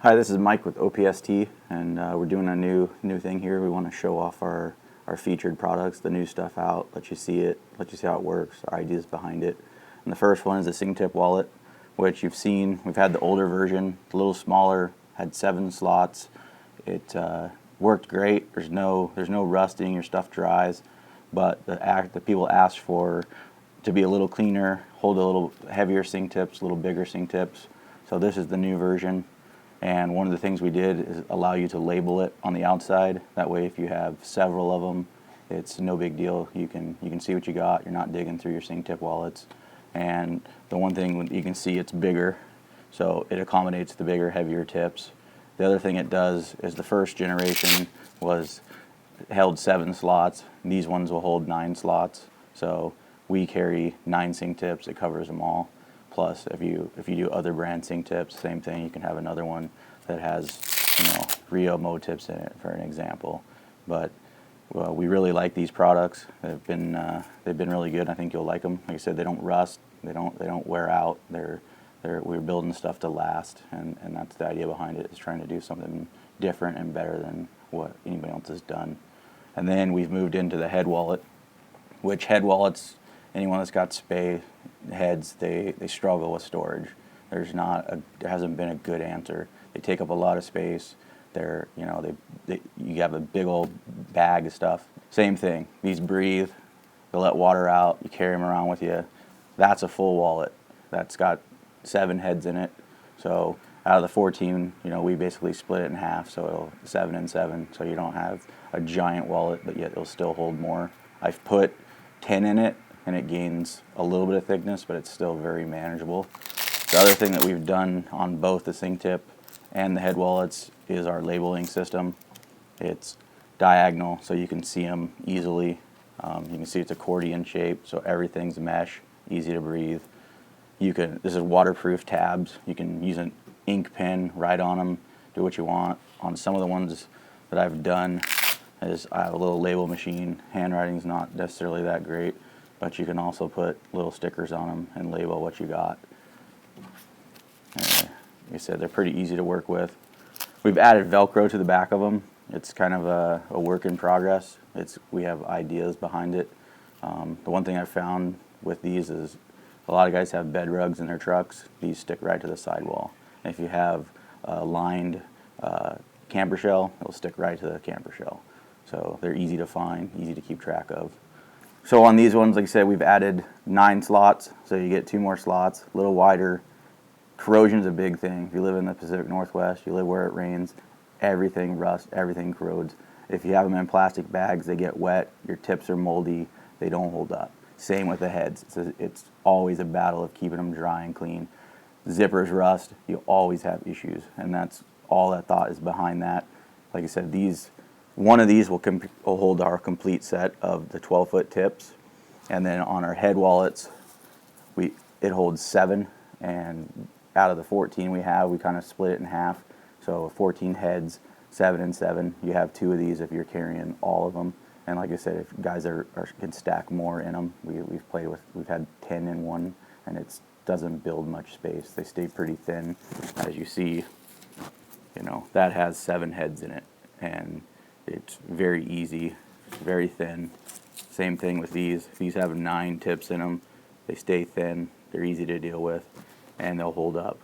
Hi, this is Mike with OPST, and we're doing a new thing here. We want to show off our featured products, the new stuff out, let you see it, let you see how it works, our ideas behind it. And the first one is the Signet wallet, which you've seen. We've had the older version, a little smaller, had 7 slots. It worked great. There's no rusting. Your stuff dries, but the people asked for to be a little cleaner, hold a little heavier sink tips, a little bigger sink tips. So this is the new version. And one of the things we did is allow you to label it on the outside. That way, if you have several of them, it's no big deal. You can see what you got. You're not digging through your sink tip wallets. And the one thing you can see, it's bigger, so it accommodates the bigger, heavier tips. The other thing it does is the first generation held 7 slots. These ones will hold 9 slots. So we carry 9 sink tips. It covers them all. Plus, if you do other brand sink tips, same thing. You can have another one that has, Rio Mo tips in it, for an example. But we really like these products. They've been really good. I think you'll like them. Like I said, they don't rust. They don't wear out. We're building stuff to last, and that's the idea behind it. Is trying to do something different and better than what anybody else has done. And then we've moved into the head wallet, which head wallets, anyone that's got spay heads, they struggle with storage. There hasn't been a good answer. They take up a lot of space. You have a big old bag of stuff. Same thing. These breathe. They let water out. You carry them around with you. That's a full wallet. That's got 7 heads in it. So out of the 14, we basically split it in half. So it'll 7 and 7. So you don't have a giant wallet, but yet it'll still hold more. I've put 10 in it, and it gains a little bit of thickness, but it's still very manageable. The other thing that we've done on both the sink tip and the head wallets is our labeling system. It's diagonal, so you can see them easily. You can see it's accordion shape, so everything's mesh, easy to breathe. This is waterproof tabs. You can use an ink pen, write on them, do what you want. On some of the ones that I've done, I have a little label machine. Handwriting's not necessarily that great, but you can also put little stickers on them and label what you got. Like I said, they're pretty easy to work with. We've added Velcro to the back of them. It's kind of a work in progress. We have ideas behind it. The one thing I've found with these is a lot of guys have bed rugs in their trucks. These stick right to the sidewall. And if you have a lined camper shell, it'll stick right to the camper shell. So they're easy to find, easy to keep track of. So on these ones, like I said, we've added 9 slots, so you get 2 more slots, a little wider. Corrosion's a big thing. If you live in the Pacific Northwest, you live where it rains, everything rusts, everything corrodes. If you have them in plastic bags, they get wet, your tips are moldy, they don't hold up. Same with the heads. It's always a battle of keeping them dry and clean. Zippers rust, you always have issues, and that's all that thought is behind that. Like I said, one of these will hold our complete set of the 12-foot tips, and then on our head wallets, it holds 7, and out of the 14 we kind of split it in half. So 14 heads, 7 and 7. You have 2 of these if you're carrying all of them. And like I said, if guys can stack more in them, we've had 10 in one, and it doesn't build much space. They stay pretty thin, as you see. That has 7 heads in it, and it's very easy, very thin. Same thing with these. These have 9 tips in them. They stay thin. They're easy to deal with, and they'll hold up.